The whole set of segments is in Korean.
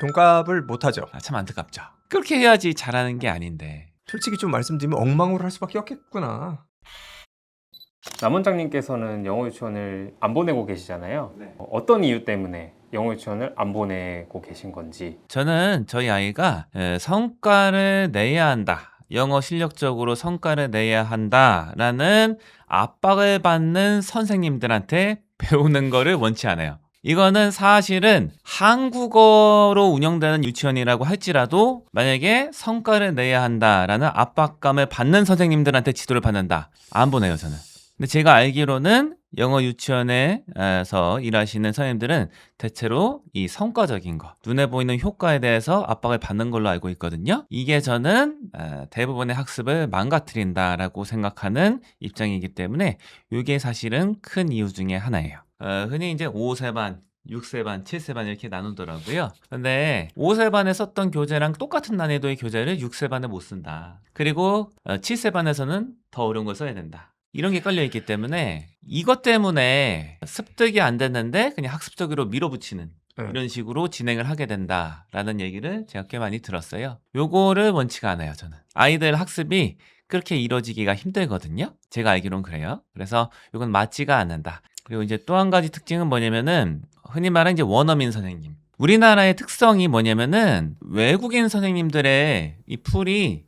돈값을 못하죠. 참 안타깝죠. 그렇게 해야지 잘하는 게 아닌데. 솔직히 좀 말씀드리면 엉망으로 할 수밖에 없겠구나. 남 원장님께서는 영어 유치원을 안 보내고 계시잖아요. 네. 어떤 이유 때문에 영어 유치원을 안 보내고 계신 건지. 저는 저희 아이가 성과를 내야 한다. 영어 실력적으로 성과를 내야 한다라는 압박을 받는 선생님들한테 배우는 거를 원치 않아요. 이거는 사실은 한국어로 운영되는 유치원이라고 할지라도 만약에 성과를 내야 한다라는 압박감을 받는 선생님들한테 지도를 받는다. 안 보내요, 저는. 근데 제가 알기로는 영어 유치원에서 일하시는 선생님들은 대체로 이 성과적인 거, 눈에 보이는 효과에 대해서 압박을 받는 걸로 알고 있거든요. 이게 저는 대부분의 학습을 망가뜨린다라고 생각하는 입장이기 때문에 이게 사실은 큰 이유 중에 하나예요. 흔히 이제 5세반, 6세반, 7세반 이렇게 나누더라고요. 근데 5세반에 썼던 교재랑 똑같은 난이도의 교재를 6세반에 못 쓴다. 그리고 7세반에서는 더 어려운 걸 써야 된다. 이런 게 깔려있기 때문에 이것 때문에 습득이 안 됐는데 그냥 학습적으로 밀어붙이는 이런 식으로 진행을 하게 된다라는 얘기를 제가 꽤 많이 들었어요. 요거를 원치가 않아요, 저는. 아이들 학습이 그렇게 이루어지기가 힘들거든요. 제가 알기로는 그래요. 그래서 이건 맞지가 않는다. 그리고 이제 또 한 가지 특징은 뭐냐면은 흔히 말하는 이제 원어민 선생님. 우리나라의 특성이 뭐냐면은 외국인 선생님들의 이 풀이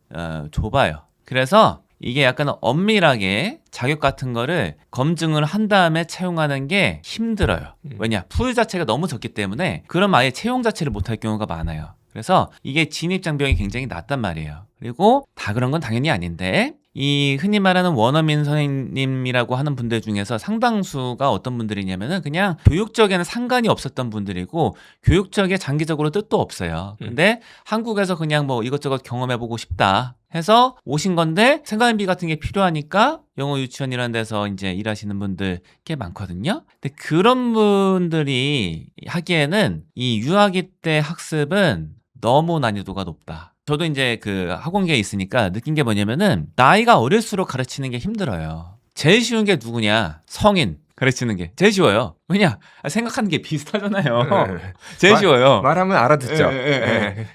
좁아요. 그래서 이게 약간 엄밀하게 자격 같은 거를 검증을 한 다음에 채용하는 게 힘들어요. 왜냐? 풀 자체가 너무 적기 때문에 그럼 아예 채용 자체를 못할 경우가 많아요. 그래서 이게 진입장벽이 굉장히 낮단 말이에요. 그리고 다 그런 건 당연히 아닌데 이 흔히 말하는 원어민 선생님이라고 하는 분들 중에서 상당수가 어떤 분들이냐면은 그냥 교육적에는 상관이 없었던 분들이고 교육적에 장기적으로 뜻도 없어요. 근데 한국에서 그냥 뭐 이것저것 경험해보고 싶다 해서 오신 건데 생활비 같은 게 필요하니까 영어 유치원이라는 데서 이제 일하시는 분들 꽤 많거든요. 근데 그런 분들이 하기에는 이 유아기 때 학습은 너무 난이도가 높다. 저도 이제 그 학원계에 있으니까 느낀 게 뭐냐면은 나이가 어릴수록 가르치는 게 힘들어요. 제일 쉬운 게 누구냐? 성인 가르치는 게 제일 쉬워요. 왜냐? 생각하는 게 비슷하잖아요. 제일 쉬워요. 말하면 알아듣죠.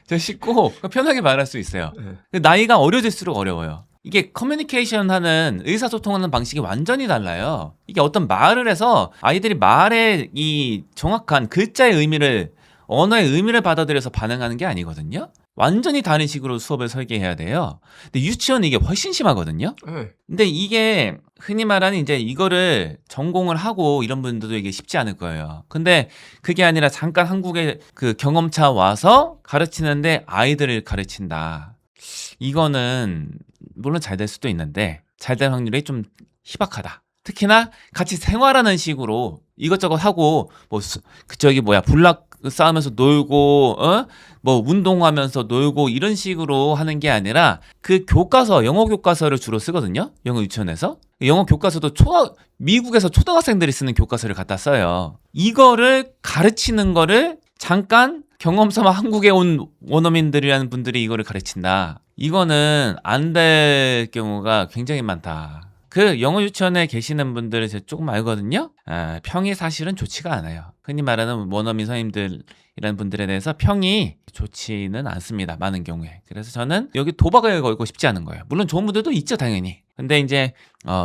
제일 쉽고 편하게 말할 수 있어요. 나이가 어려질수록 어려워요. 이게 커뮤니케이션 하는 의사소통하는 방식이 완전히 달라요. 이게 어떤 말을 해서 아이들이 말의 이 정확한 글자의 의미를 언어의 의미를 받아들여서 반응하는 게 아니거든요. 완전히 다른 식으로 수업을 설계해야 돼요. 근데 유치원은 이게 훨씬 심하거든요. 근데 이게 흔히 말하는 이제 이거를 전공을 하고 이런 분들도 이게 쉽지 않을 거예요. 근데 그게 아니라 잠깐 한국에 그 경험차 와서 가르치는데 아이들을 가르친다. 이거는 물론 잘 될 수도 있는데 잘 될 확률이 좀 희박하다. 특히나 같이 생활하는 식으로 이것저것 하고 뭐 불락 싸우면서 놀고 뭐 운동하면서 놀고 이런 식으로 하는 게 아니라 그 교과서 영어 교과서를 주로 쓰거든요. 영어 유치원에서 영어 교과서도 미국에서 초등학생들이 쓰는 교과서를 갖다 써요. 이거를 가르치는 거를 잠깐 경험 삼아 한국에 온 원어민들이라는 분들이 이거를 가르친다. 이거는 안 될 경우가 굉장히 많다. 그 영어 유치원에 계시는 분들을 제가 조금 알거든요. 평이 사실은 좋지가 않아요. 흔히 말하는 원어민 선생님들이라는 분들에 대해서 평이 좋지는 않습니다. 많은 경우에. 그래서 저는 여기 도박을 걸고 싶지 않은 거예요. 물론 좋은 분들도 있죠, 당연히. 근데 이제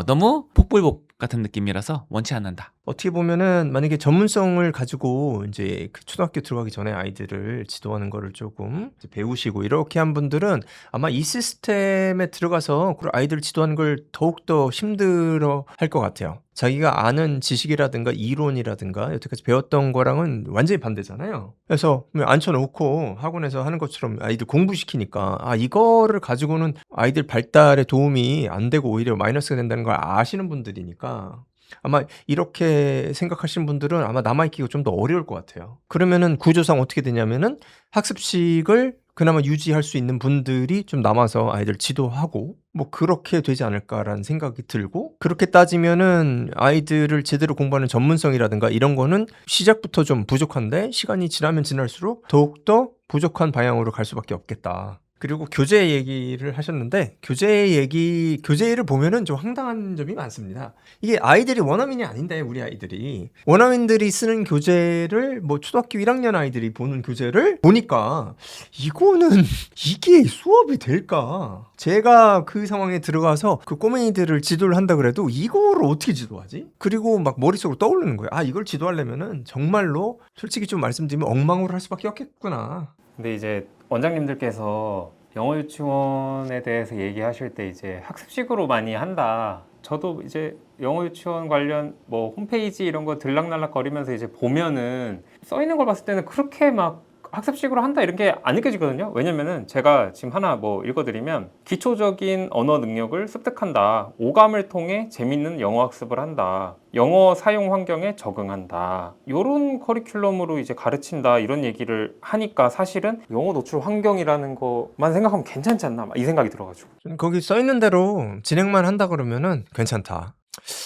너무 복불복 같은 느낌이라서 원치 않는다. 어떻게 보면은 만약에 전문성을 가지고 이제 그 초등학교 들어가기 전에 아이들을 지도하는 거를 조금 이제 배우시고 이렇게 한 분들은 아마 이 시스템에 들어가서 그 아이들을 지도하는 걸 더욱더 힘들어 할 것 같아요. 자기가 아는 지식이라든가 이론이라든가 여태까지 배웠던 거랑은 완전히 반대잖아요. 그래서 앉혀놓고 학원에서 하는 것처럼 아이들 공부시키니까 이거를 가지고는 아이들 발달에 도움이 안 되고 오히려 마이너스가 된다는 걸 아시는 분들이니까 아마 이렇게 생각하시는 분들은 아마 남아있기가 좀 더 어려울 것 같아요. 그러면은 구조상 어떻게 되냐면은 학습식을 그나마 유지할 수 있는 분들이 좀 남아서 아이들 지도하고 뭐 그렇게 되지 않을까라는 생각이 들고, 그렇게 따지면은 아이들을 제대로 공부하는 전문성이라든가 이런 거는 시작부터 좀 부족한데 시간이 지나면 지날수록 더욱더 부족한 방향으로 갈 수밖에 없겠다. 그리고 교재 얘기를 하셨는데 교재를 보면은 좀 황당한 점이 많습니다. 이게 아이들이 원어민이 아닌데 우리 아이들이 원어민들이 쓰는 교재를 뭐 초등학교 1학년 아이들이 보는 교재를 보니까 이거는 이게 수업이 될까? 제가 그 상황에 들어가서 그 꼬맹이들을 지도를 한다 그래도 이거를 어떻게 지도하지? 그리고 막 머릿속으로 떠오르는 거예요. 아, 이걸 지도하려면은 정말로 솔직히 좀 말씀드리면 엉망으로 할 수밖에 없겠구나. 근데 이제 원장님들께서 영어 유치원에 대해서 얘기하실 때 이제 학습식으로 많이 한다. 저도 이제 영어 유치원 관련 뭐 홈페이지 이런 거 들락날락 거리면서 이제 보면은 써 있는 걸 봤을 때는 그렇게 막 학습식으로 한다 이런 게 안 느껴지거든요. 왜냐면은 제가 지금 하나 뭐 읽어드리면 기초적인 언어 능력을 습득한다. 오감을 통해 재밌는 영어 학습을 한다. 영어 사용 환경에 적응한다. 이런 커리큘럼으로 이제 가르친다 이런 얘기를 하니까 사실은 영어 노출 환경이라는 것만 생각하면 괜찮지 않나 이 생각이 들어가지고. 거기 써 있는 대로 진행만 한다 그러면은 괜찮다.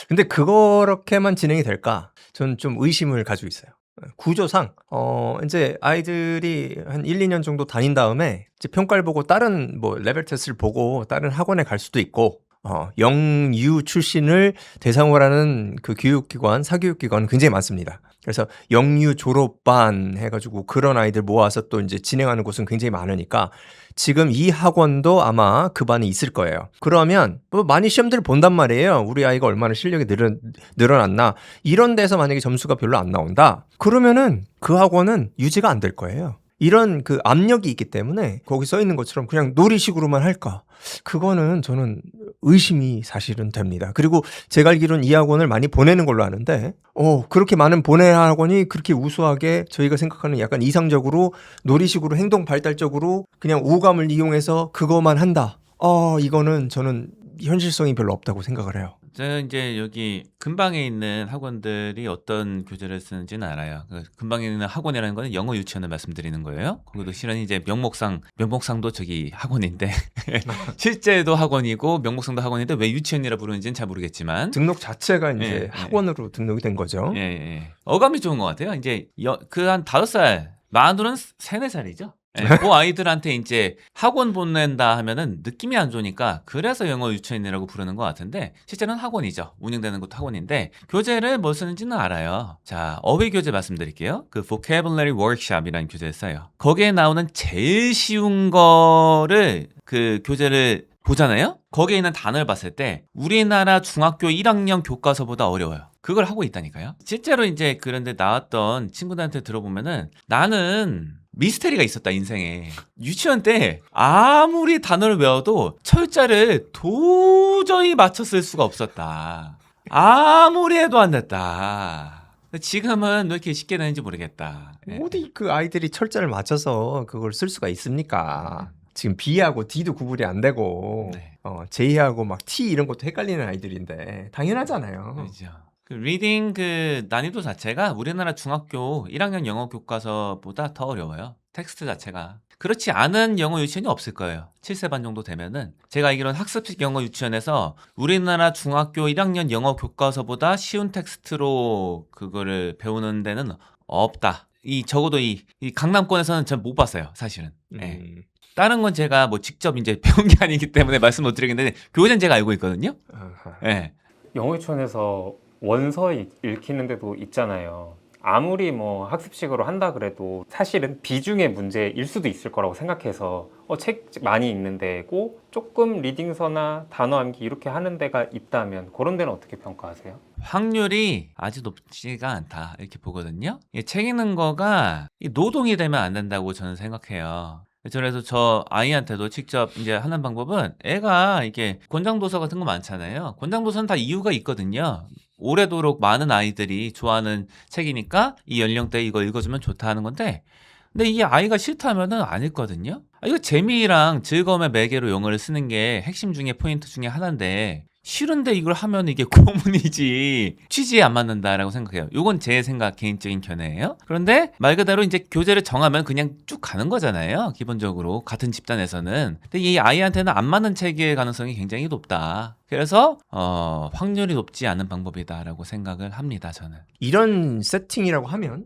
근데 그렇게만 진행이 될까? 저는 좀 의심을 가지고 있어요. 구조상 이제 아이들이 한 1, 2년 정도 다닌 다음에 이제 평가를 보고 다른 뭐 레벨 테스트를 보고 다른 학원에 갈 수도 있고 영유 출신을 대상으로 하는 그 교육기관, 사교육기관은 굉장히 많습니다. 그래서 영유 졸업반 해가지고 그런 아이들 모아서 또 이제 진행하는 곳은 굉장히 많으니까 지금 이 학원도 아마 그 반에 있을 거예요. 그러면 뭐 많이 시험들을 본단 말이에요. 우리 아이가 얼마나 실력이 늘어났나. 이런 데서 만약에 점수가 별로 안 나온다. 그러면은 그 학원은 유지가 안 될 거예요. 이런 그 압력이 있기 때문에 거기 써 있는 것처럼 그냥 놀이식으로만 할까? 그거는 저는 의심이 사실은 됩니다. 그리고 제가 알기로는 이 학원을 많이 보내는 걸로 아는데 그렇게 많은 보내 학원이 그렇게 우수하게 저희가 생각하는 약간 이상적으로 놀이식으로 행동 발달적으로 그냥 오감을 이용해서 그것만 한다. 이거는 저는 현실성이 별로 없다고 생각을 해요. 제가 이제 여기 근방에 있는 학원들이 어떤 교재를 쓰는지는 알아요. 그 근방에 있는 학원이라는 거는 영어 유치원을 말씀드리는 거예요. 거기도 실은 이제 명목상도 저기 학원인데 실제도 학원이고 명목상도 학원인데 왜 유치원이라 부르는지는 잘 모르겠지만 등록 자체가 이제 예, 학원으로 등록이 된 거죠. 예. 어감이 좋은 것 같아요. 이제 그 한 5살 만으로는 3, 4살이죠. 그 아이들한테 이제 학원 보낸다 하면은 느낌이 안 좋으니까 그래서 영어 유치원이라고 부르는 것 같은데 실제로는 학원이죠. 운영되는 것도 학원인데 교재를 뭐 쓰는지는 알아요. 자, 어휘 교재 말씀드릴게요. 그 Vocabulary Workshop이라는 교재를 써요. 거기에 나오는 제일 쉬운 거를 그 교재를 보잖아요. 거기에 있는 단어를 봤을 때 우리나라 중학교 1학년 교과서보다 어려워요. 그걸 하고 있다니까요. 실제로 이제 그런데 나왔던 친구들한테 들어보면은 나는 미스테리가 있었다 인생에. 유치원 때 아무리 단어를 외워도 철자를 도저히 맞췄을 수가 없었다. 아무리 해도 안 됐다. 지금은 왜 이렇게 쉽게 되는지 모르겠다. 어디 그 아이들이 철자를 맞춰서 그걸 쓸 수가 있습니까? 지금 B하고 D도 구분이 안 되고 네. J하고 막 T 이런 것도 헷갈리는 아이들인데 당연하잖아요. 그렇죠. 그 리딩 그 난이도 자체가 우리나라 중학교 1학년 영어 교과서보다 더 어려워요. 텍스트 자체가. 그렇지 않은 영어 유치원이 없을 거예요. 7세 반 정도 되면은 제가 알기로는 학습식 영어 유치원에서 우리나라 중학교 1학년 영어 교과서보다 쉬운 텍스트로 그거를 배우는 데는 없다. 적어도 이 강남권에서는 전 못 봤어요, 사실은. 네. 다른 건 제가 뭐 직접 이제 배운 게 아니기 때문에 말씀 못 드리겠는데 교재는 제가 알고 있거든요. 네. 영어 유치원에서 원서 읽히는 데도 있잖아요. 아무리 뭐 학습식으로 한다 그래도 사실은 비중의 문제일 수도 있을 거라고 생각해서 책 많이 읽는 데고 조금 리딩서나 단어 암기 이렇게 하는 데가 있다면 그런 데는 어떻게 평가하세요? 확률이 아주 높지가 않다 이렇게 보거든요. 책 읽는 거가 노동이 되면 안 된다고 저는 생각해요. 그래서 저 아이한테도 직접 이제 하는 방법은 애가 이게 권장도서 같은 거 많잖아요. 권장도서는 다 이유가 있거든요. 오래도록 많은 아이들이 좋아하는 책이니까 이 연령대에 이거 읽어주면 좋다 하는 건데 근데 이게 아이가 싫다면은 안 읽거든요. 이거 재미랑 즐거움의 매개로 영어를 쓰는 게 핵심 중에 포인트 중에 하나인데 싫은데 이걸 하면 이게 고문이지 취지에 안 맞는다라고 생각해요. 이건 제 생각 개인적인 견해예요. 그런데 말 그대로 이제 교재를 정하면 그냥 쭉 가는 거잖아요. 기본적으로 같은 집단에서는. 근데 이 아이한테는 안 맞는 책일 가능성이 굉장히 높다. 그래서 확률이 높지 않은 방법이다라고 생각을 합니다. 저는. 이런 세팅이라고 하면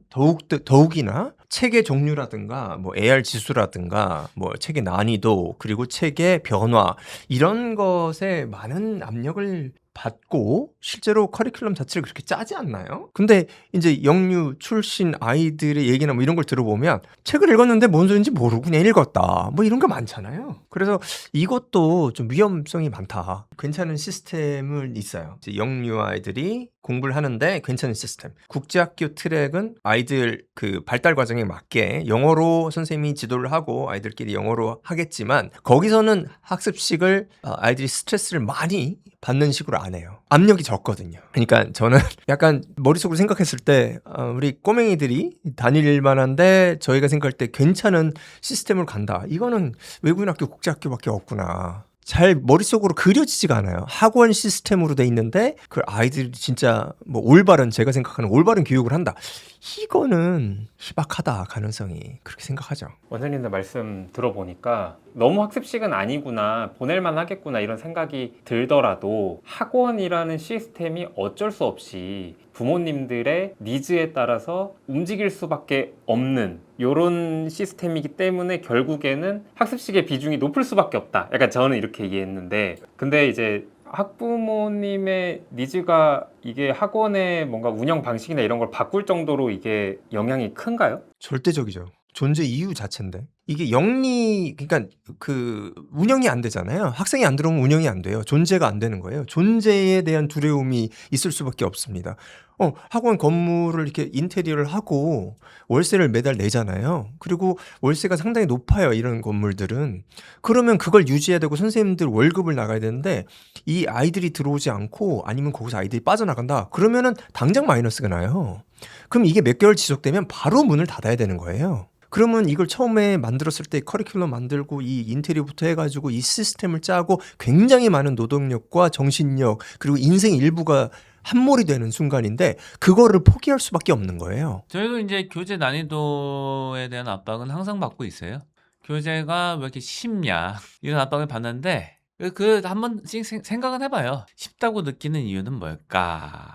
더욱이나 책의 종류라든가 뭐 AR 지수라든가 뭐 책의 난이도 그리고 책의 변화 이런 것에 많은 압력을 받고 실제로 커리큘럼 자체를 그렇게 짜지 않나요? 근데 이제 영유 출신 아이들의 얘기나 뭐 이런 걸 들어보면 책을 읽었는데 뭔 소리인지 모르고 그냥 읽었다. 뭐 이런 게 많잖아요. 그래서 이것도 좀 위험성이 많다. 괜찮은 시스템은 있어요. 이제 영유 아이들이 공부를 하는데 괜찮은 시스템. 국제학교 트랙은 아이들 그 발달 과정에 맞게 영어로 선생님이 지도를 하고 아이들끼리 영어로 하겠지만 거기서는 학습식을 아이들이 스트레스를 많이 받는 식으로 안 해요. 압력이 적거든요. 그러니까 저는 약간 머릿속으로 생각했을 때 우리 꼬맹이들이 다닐 만한데 저희가 생각할 때 괜찮은 시스템으로 간다. 이거는 외국인 학교 국제학교밖에 없구나. 잘 머릿속으로 그려지지가 않아요. 학원 시스템으로 돼 있는데 그 아이들이 진짜 뭐 올바른 제가 생각하는 올바른 교육을 한다. 이거는 희박하다 가능성이 그렇게 생각하죠. 원장님들 말씀 들어보니까 너무 학습식은 아니구나, 보낼만 하겠구나 이런 생각이 들더라도 학원이라는 시스템이 어쩔 수 없이 부모님들의 니즈에 따라서 움직일 수밖에 없는 이런 시스템이기 때문에 결국에는 학습식의 비중이 높을 수밖에 없다. 약간 저는 이렇게 이해했는데, 근데 이제 학부모님의 니즈가 이게 학원의 뭔가 운영 방식이나 이런 걸 바꿀 정도로 이게 영향이 큰가요? 절대적이죠. 존재 이유 자체인데 이게 영리 그러니까 그 운영이 안 되잖아요. 학생이 안 들어오면 운영이 안 돼요. 존재가 안 되는 거예요. 존재에 대한 두려움이 있을 수밖에 없습니다. 학원 건물을 이렇게 인테리어를 하고 월세를 매달 내잖아요. 그리고 월세가 상당히 높아요. 이런 건물들은. 그러면 그걸 유지해야 되고 선생님들 월급을 나가야 되는데 이 아이들이 들어오지 않고 아니면 거기서 아이들이 빠져나간다. 그러면은 당장 마이너스가 나요. 그럼 이게 몇 개월 지속되면 바로 문을 닫아야 되는 거예요. 그러면 이걸 처음에 만들었을 때 커리큘럼 만들고 이 인테리어부터 해가지고 이 시스템을 짜고 굉장히 많은 노동력과 정신력 그리고 인생 일부가 함몰이 되는 순간인데 그거를 포기할 수밖에 없는 거예요. 저희도 이제 교재 난이도에 대한 압박은 항상 받고 있어요. 교재가 왜 이렇게 쉽냐 이런 압박을 받는데 그 한 번씩 생각은 해봐요. 쉽다고 느끼는 이유는 뭘까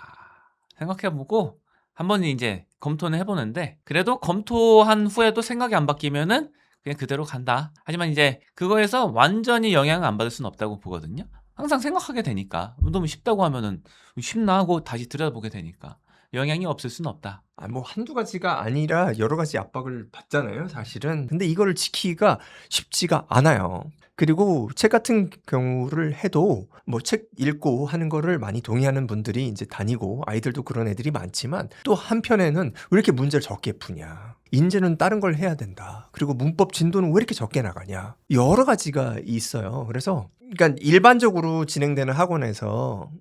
생각해보고 한번 이제 검토는 해보는데 그래도 검토한 후에도 생각이 안 바뀌면은 그냥 그대로 간다. 하지만 이제 그거에서 완전히 영향을 안 받을 수는 없다고 보거든요. 항상 생각하게 되니까 너무 쉽다고 하면은 쉽나 하고 다시 들여다보게 되니까 영향이 없을 수는 없다. 뭐 한두 가지가 아니라 여러 가지 압박을 받잖아요, 사실은. 근데 이거를 지키기가 쉽지가 않아요. 그리고 책 같은 경우를 해도 뭐 책 읽고 하는 거를 많이 동의하는 분들이 이제 다니고 아이들도 그런 애들이 많지만 또 한편에는 왜 이렇게 문제를 적게 푸냐. 인제는 다른 걸 해야 된다. 그리고 문법 진도는 왜 이렇게 적게 나가냐. 여러 가지가 있어요. 그래서 그러니까 일반적으로 진행되는 학원에서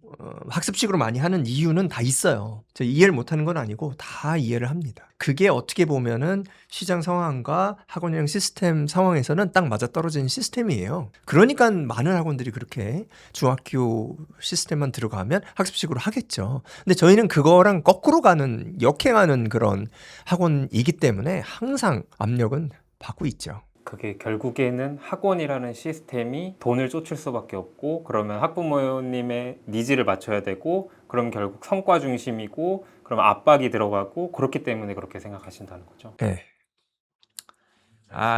학습식으로 많이 하는 이유는 다 있어요. 제가 이해를 못하는 건 아니고 다 이해를 합니다. 그게 어떻게 보면은 시장 상황과 학원형 시스템 상황에서는 딱 맞아떨어지는 시스템이에요. 그러니까 많은 학원들이 그렇게 중학교 시스템만 들어가면 학습식으로 하겠죠. 근데 저희는 그거랑 거꾸로 가는 역행하는 그런 학원이기 때문에 항상 압력은 받고 있죠. 그게 결국에는 학원이라는 시스템이 돈을 쫓을 수밖에 없고, 그러면 학부모님의 니즈를 맞춰야 되고, 그럼 결국 성과 중심이고, 그럼 압박이 들어가고, 그렇기 때문에 그렇게 생각하신다는 거죠. 네.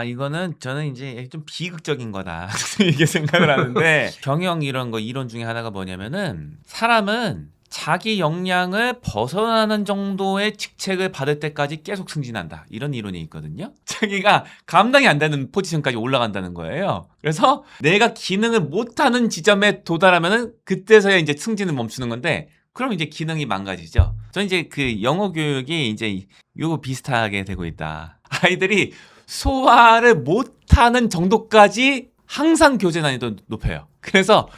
이거는 저는 이제 좀 비극적인 거다 이게 생각을 하는데 경영 이런 거 이론 중에 하나가 뭐냐면은 사람은 자기 역량을 벗어나는 정도의 직책을 받을 때까지 계속 승진한다. 이런 이론이 있거든요. 자기가 감당이 안 되는 포지션까지 올라간다는 거예요. 그래서 내가 기능을 못하는 지점에 도달하면은 그때서야 이제 승진을 멈추는 건데 그럼 이제 기능이 망가지죠. 저는 이제 그 영어 교육이 이제 요거 비슷하게 되고 있다. 아이들이 소화를 못하는 정도까지 항상 교재 난이도 높여요. 그래서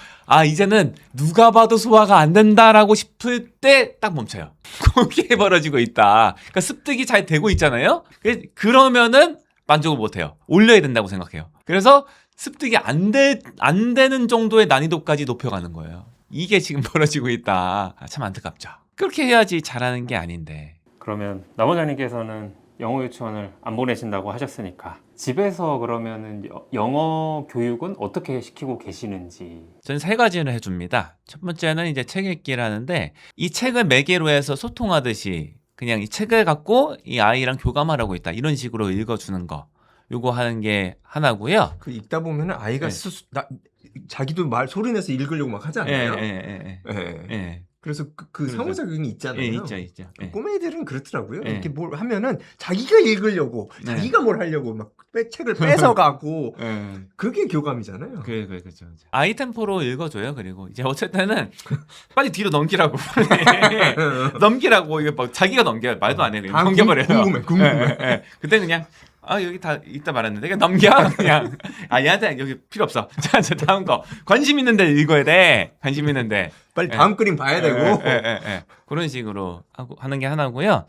이제는 누가 봐도 소화가 안 된다라고 싶을 때 딱 멈춰요. 그게 벌어지고 있다. 그러니까 습득이 잘 되고 있잖아요. 그러면은 만족을 못해요. 올려야 된다고 생각해요. 그래서 습득이 안 되는 정도의 난이도까지 높여가는 거예요. 이게 지금 벌어지고 있다. 참 안타깝죠. 그렇게 해야지 잘하는 게 아닌데. 그러면 남 원장님께서는 영어 유치원을 안 보내신다고 하셨으니까 집에서 그러면은 영어 교육은 어떻게 시키고 계시는지. 저는 3가지를 해줍니다. 첫 번째는 이제 책 읽기를 하는데 이 책을 매개로 해서 소통하듯이 그냥 이 책을 갖고 이 아이랑 교감하라고 있다. 이런 식으로 읽어주는 거. 요거 하는 게 하나고요. 그 읽다 보면은 아이가 네. 자기도 말 소리 내서 읽으려고 막 하지 않나요? 예. 예. 그래서 그 그래서- 상호작용이 있잖아요. 예, 있죠. 예. 꼬매들은 그렇더라고요. 예. 이렇게 뭘 하면은 자기가 읽으려고, 네. 자기가 뭘 하려고 막 책을 뺏어가고 예. 그게 교감이잖아요. 그렇죠. 아이 템포로 읽어줘요. 그리고 이제 어쨌든은 빨리 뒤로 넘기라고. 넘기라고 이게 막 자기가 넘겨요. 말도 안 해. 그냥 넘겨버려요. 궁금해. 예. 그때 그냥 여기 다 읽다 말았는데 그냥 넘겨 그냥. 얘한테 여기 필요 없어. 자 다음 거 관심 있는데 읽어야 돼. 관심 있는데. 빨리 다음 그림 봐야 되고. 예. 그런 식으로 하는 게 하나고요.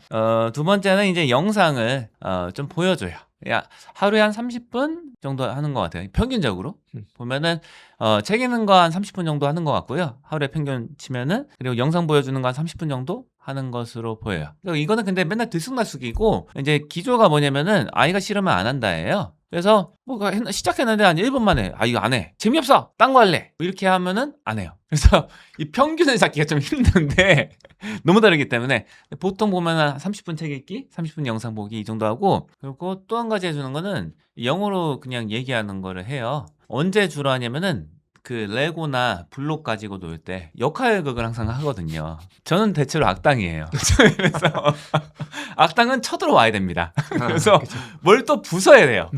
두 번째는 이제 영상을 좀 보여줘요. 하루에 한 30분 정도 하는 것 같아요. 평균적으로 보면은 책 읽는 거 한 30분 정도 하는 것 같고요. 하루에 평균 치면은 그리고 영상 보여주는 거 한 30분 정도 하는 것으로 보여요. 이거는 근데 맨날 들쑥날쑥이고 이제 기조가 뭐냐면은 아이가 싫으면 안 한다예요. 그래서 뭐 시작했는데 한 1분 만에 이거 안 해. 재미없어. 딴 거 할래. 이렇게 하면은 안 해요. 그래서 이 평균을 잡기가 좀 힘든데 너무 다르기 때문에 보통 보면 한 30분 책 읽기, 30분 영상 보기 이 정도 하고 그리고 또 한 가지 해주는 거는 영어로 그냥 얘기하는 거를 해요. 언제 주로 하냐면은 그 레고나 블록 가지고 놀 때 역할극을 항상 하거든요. 저는 대체로 악당이에요. 그래서 악당은 쳐들어와야 됩니다. 그래서 뭘 또 부숴야 돼요.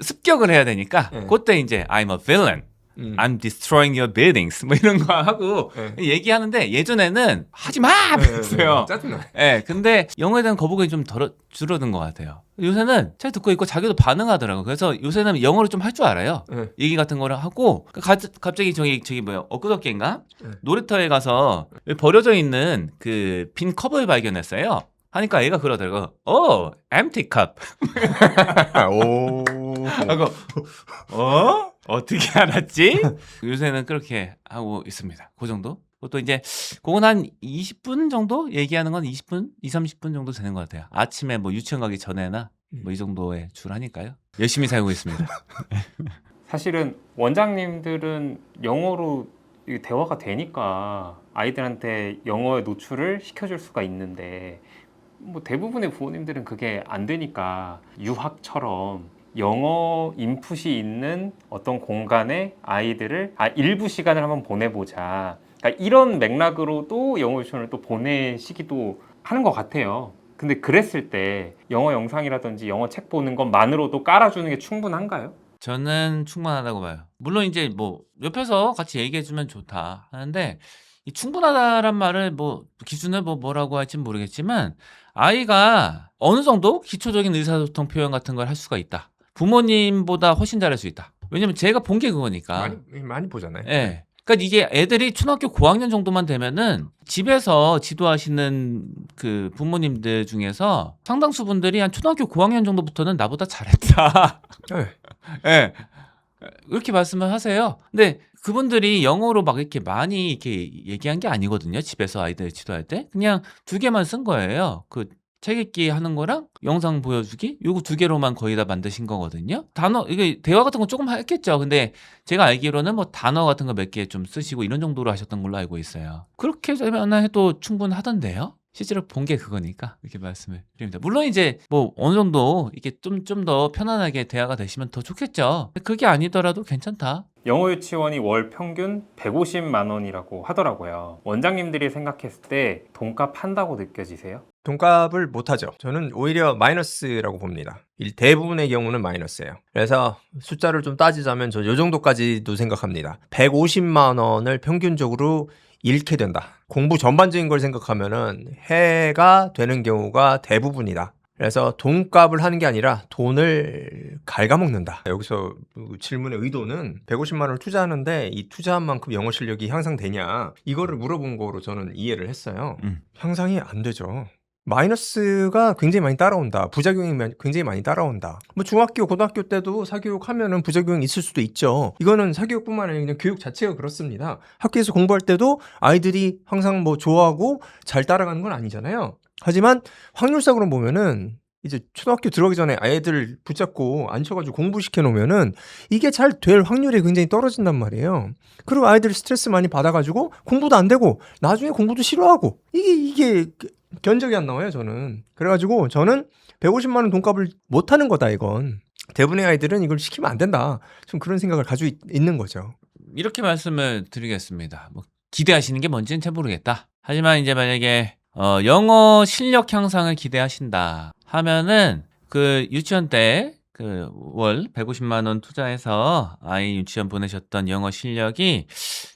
습격을 해야 되니까 그때 이제 I'm a villain. I'm destroying your buildings. 뭐 이런 거 하고 얘기하는데 예전에는 하지 마! 그랬어요. 짜증나. 근데 영어에 대한 거부감이 좀 줄어든 것 같아요. 요새는 책 듣고 있고 자기도 반응하더라고. 그래서 요새는 영어를 좀 할 줄 알아요. 얘기 같은 거를 하고 갑자기 저기 뭐야 엊그저께인가 놀이터에 가서 버려져 있는 그 빈 컵을 발견했어요. 하니까 애가 그러더라고. empty cup. 오. 하고 어떻게 알았지? 요새는 그렇게 하고 있습니다. 그 정도? 또 이제 그건 한 20분 정도 얘기하는 건 20분, 30분 정도 되는 것 같아요. 아침에 뭐 유치원 가기 전에나 뭐 이 정도에 줄 하니까요. 열심히 살고 있습니다. 사실은 원장님들은 영어로 이게 대화가 되니까 아이들한테 영어의 노출을 시켜줄 수가 있는데 뭐 대부분의 부모님들은 그게 안 되니까 유학처럼 영어 인풋이 있는 어떤 공간에 아이들을 일부 시간을 한번 보내보자. 그러니까 이런 맥락으로도 영어 유치원을 또 보내시기도 하는 것 같아요. 근데 그랬을 때 영어 영상이라든지 영어 책 보는 것만으로도 깔아주는 게 충분한가요? 저는 충분하다고 봐요. 물론 이제 뭐 옆에서 같이 얘기해주면 좋다 하는데 이 충분하다란 말을 뭐 기준을 뭐라고 할지 모르겠지만 아이가 어느 정도 기초적인 의사소통 표현 같은 걸 할 수가 있다. 부모님보다 훨씬 잘할 수 있다. 왜냐면 제가 본 게 그거니까. 많이 보잖아요. 예. 그러니까 이게 애들이 초등학교 고학년 정도만 되면은 집에서 지도하시는 그 부모님들 중에서 상당수 분들이 한 초등학교 고학년 정도부터는 나보다 잘했다. 예. 이렇게 말씀을 하세요. 근데 그분들이 영어로 막 이렇게 많이 이렇게 얘기한 게 아니거든요. 집에서 아이들 지도할 때. 그냥 2개만 쓴 거예요. 그 책 읽기 하는 거랑 영상 보여주기 요거 2개로만 거의 다 만드신 거거든요. 이게 대화 같은 건 조금 했겠죠. 근데 제가 알기로는 뭐 단어 같은 거 몇 개 좀 쓰시고 이런 정도로 하셨던 걸로 알고 있어요. 그렇게 하면 해도 충분하던데요. 실제로 본 게 그거니까 이렇게 말씀을 드립니다. 물론 이제 뭐 어느 정도 이렇게 좀 더 편안하게 대화가 되시면 더 좋겠죠. 그게 아니더라도 괜찮다. 영어 유치원이 월 평균 150만 원이라고 하더라고요. 원장님들이 생각했을 때 돈값 한다고 느껴지세요? 돈값을 못하죠. 저는 오히려 마이너스라고 봅니다. 대부분의 경우는 마이너스예요. 그래서 숫자를 좀 따지자면 저 요 정도까지도 생각합니다. 150만 원을 평균적으로 잃게 된다. 공부 전반적인 걸 생각하면은 해가 되는 경우가 대부분이다. 그래서 돈값을 하는 게 아니라 돈을 갉아먹는다. 여기서 질문의 의도는 150만 원을 투자하는데 이 투자한 만큼 영어 실력이 향상되냐 이거를 물어본 거로 저는 이해를 했어요. 향상이 안 되죠. 마이너스가 굉장히 많이 따라온다. 부작용이 굉장히 많이 따라온다. 뭐 중학교, 고등학교 때도 사교육 하면은 부작용이 있을 수도 있죠. 이거는 사교육뿐만 아니라 그냥 교육 자체가 그렇습니다. 학교에서 공부할 때도 아이들이 항상 뭐 좋아하고 잘 따라가는 건 아니잖아요. 하지만 확률상으로 보면은 이제 초등학교 들어가기 전에 아이들 붙잡고 앉혀가지고 공부시켜 놓으면은 이게 잘 될 확률이 굉장히 떨어진단 말이에요. 그리고 아이들이 스트레스 많이 받아가지고 공부도 안 되고 나중에 공부도 싫어하고 이게 견적이 안 나와요, 저는. 그래가지고 저는 150만 원 돈값을 못하는 거다, 이건. 대부분의 아이들은 이걸 시키면 안 된다. 좀 그런 생각을 가지고 있는 거죠. 이렇게 말씀을 드리겠습니다. 뭐 기대하시는 게 뭔지는 잘 모르겠다. 하지만 이제 만약에 영어 실력 향상을 기대하신다 하면은 그 유치원 때 그 월 150만 원 투자해서 아이 유치원 보내셨던 영어 실력이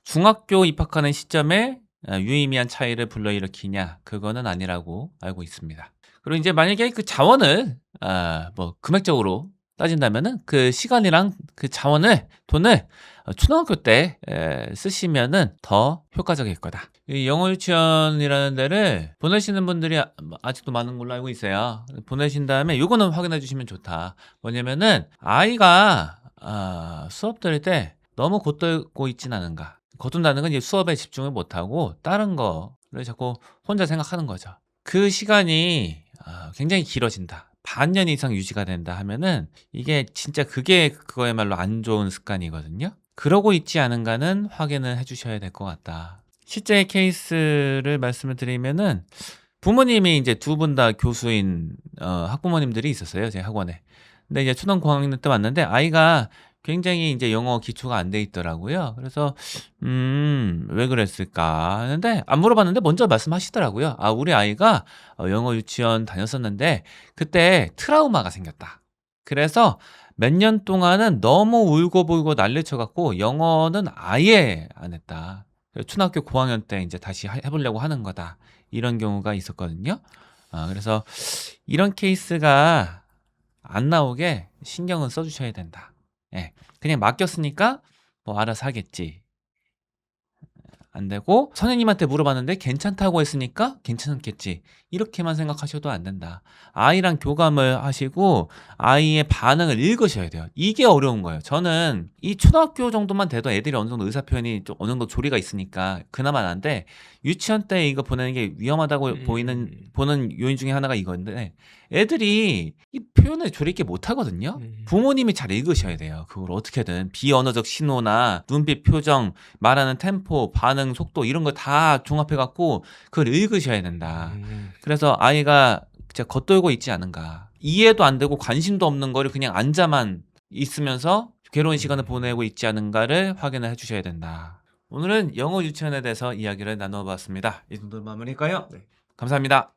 중학교 입학하는 시점에 유의미한 차이를 불러일으키냐, 그거는 아니라고 알고 있습니다. 그리고 이제 만약에 그 자원을 뭐 금액적으로 따진다면은 그 시간이랑 그 자원을 돈을 초등학교 때 쓰시면은 더 효과적일 거다. 이 영어 유치원이라는 데를 보내시는 분들이 아직도 많은 걸로 알고 있어요. 보내신 다음에 요거는 확인해 주시면 좋다. 뭐냐면은 아이가 수업 들을 때 너무 곧들고 있진 않은가. 거둔다는 건 이제 수업에 집중을 못하고 다른 거를 자꾸 혼자 생각하는 거죠. 그 시간이 굉장히 길어진다. 반년 이상 유지가 된다 하면은 이게 진짜 그게 그거야말로 안 좋은 습관이거든요. 그러고 있지 않은가는 확인을 해주셔야 될 것 같다. 실제 케이스를 말씀을 드리면은 부모님이 이제 두 분 다 교수인 학부모님들이 있었어요, 제 학원에. 근데 이제 초등 고학년 때 왔는데 아이가 굉장히 이제 영어 기초가 안 돼 있더라고요. 그래서 왜 그랬을까 하는데 안 물어봤는데 먼저 말씀하시더라고요. 우리 아이가 영어 유치원 다녔었는데 그때 트라우마가 생겼다. 그래서 몇 년 동안은 너무 울고불고 난리 쳐갖고 영어는 아예 안 했다. 초등학교 고학년 때 이제 다시 해보려고 하는 거다. 이런 경우가 있었거든요. 그래서 이런 케이스가 안 나오게 신경은 써주셔야 된다. 예, 그냥 맡겼으니까 뭐 알아서 하겠지. 안 되고 선생님한테 물어봤는데 괜찮다고 했으니까 괜찮겠지. 이렇게만 생각하셔도 안 된다. 아이랑 교감을 하시고 아이의 반응을 읽으셔야 돼요. 이게 어려운 거예요. 저는 이 초등학교 정도만 돼도 애들이 어느 정도 의사 표현이 좀 어느 정도 조리가 있으니까 그나마 나은데 유치원 때 이거 보내는 게 위험하다고 보는 요인 중에 하나가 이건데 애들이 이 표현을 조리 있게 못 하거든요. 부모님이 잘 읽으셔야 돼요. 그걸 어떻게든 비언어적 신호나 눈빛 표정, 말하는 템포, 반응 속도 이런 거 다 종합해 갖고 그걸 읽으셔야 된다. 그래서 아이가 진짜 겉돌고 있지 않은가, 이해도 안 되고 관심도 없는 거를 그냥 앉아만 있으면서 괴로운 시간을 보내고 있지 않은가를 확인을 해주셔야 된다. 오늘은 영어 유치원에 대해서 이야기를 나눠봤습니다. 이 정도 마무리일까요? 네. 감사합니다.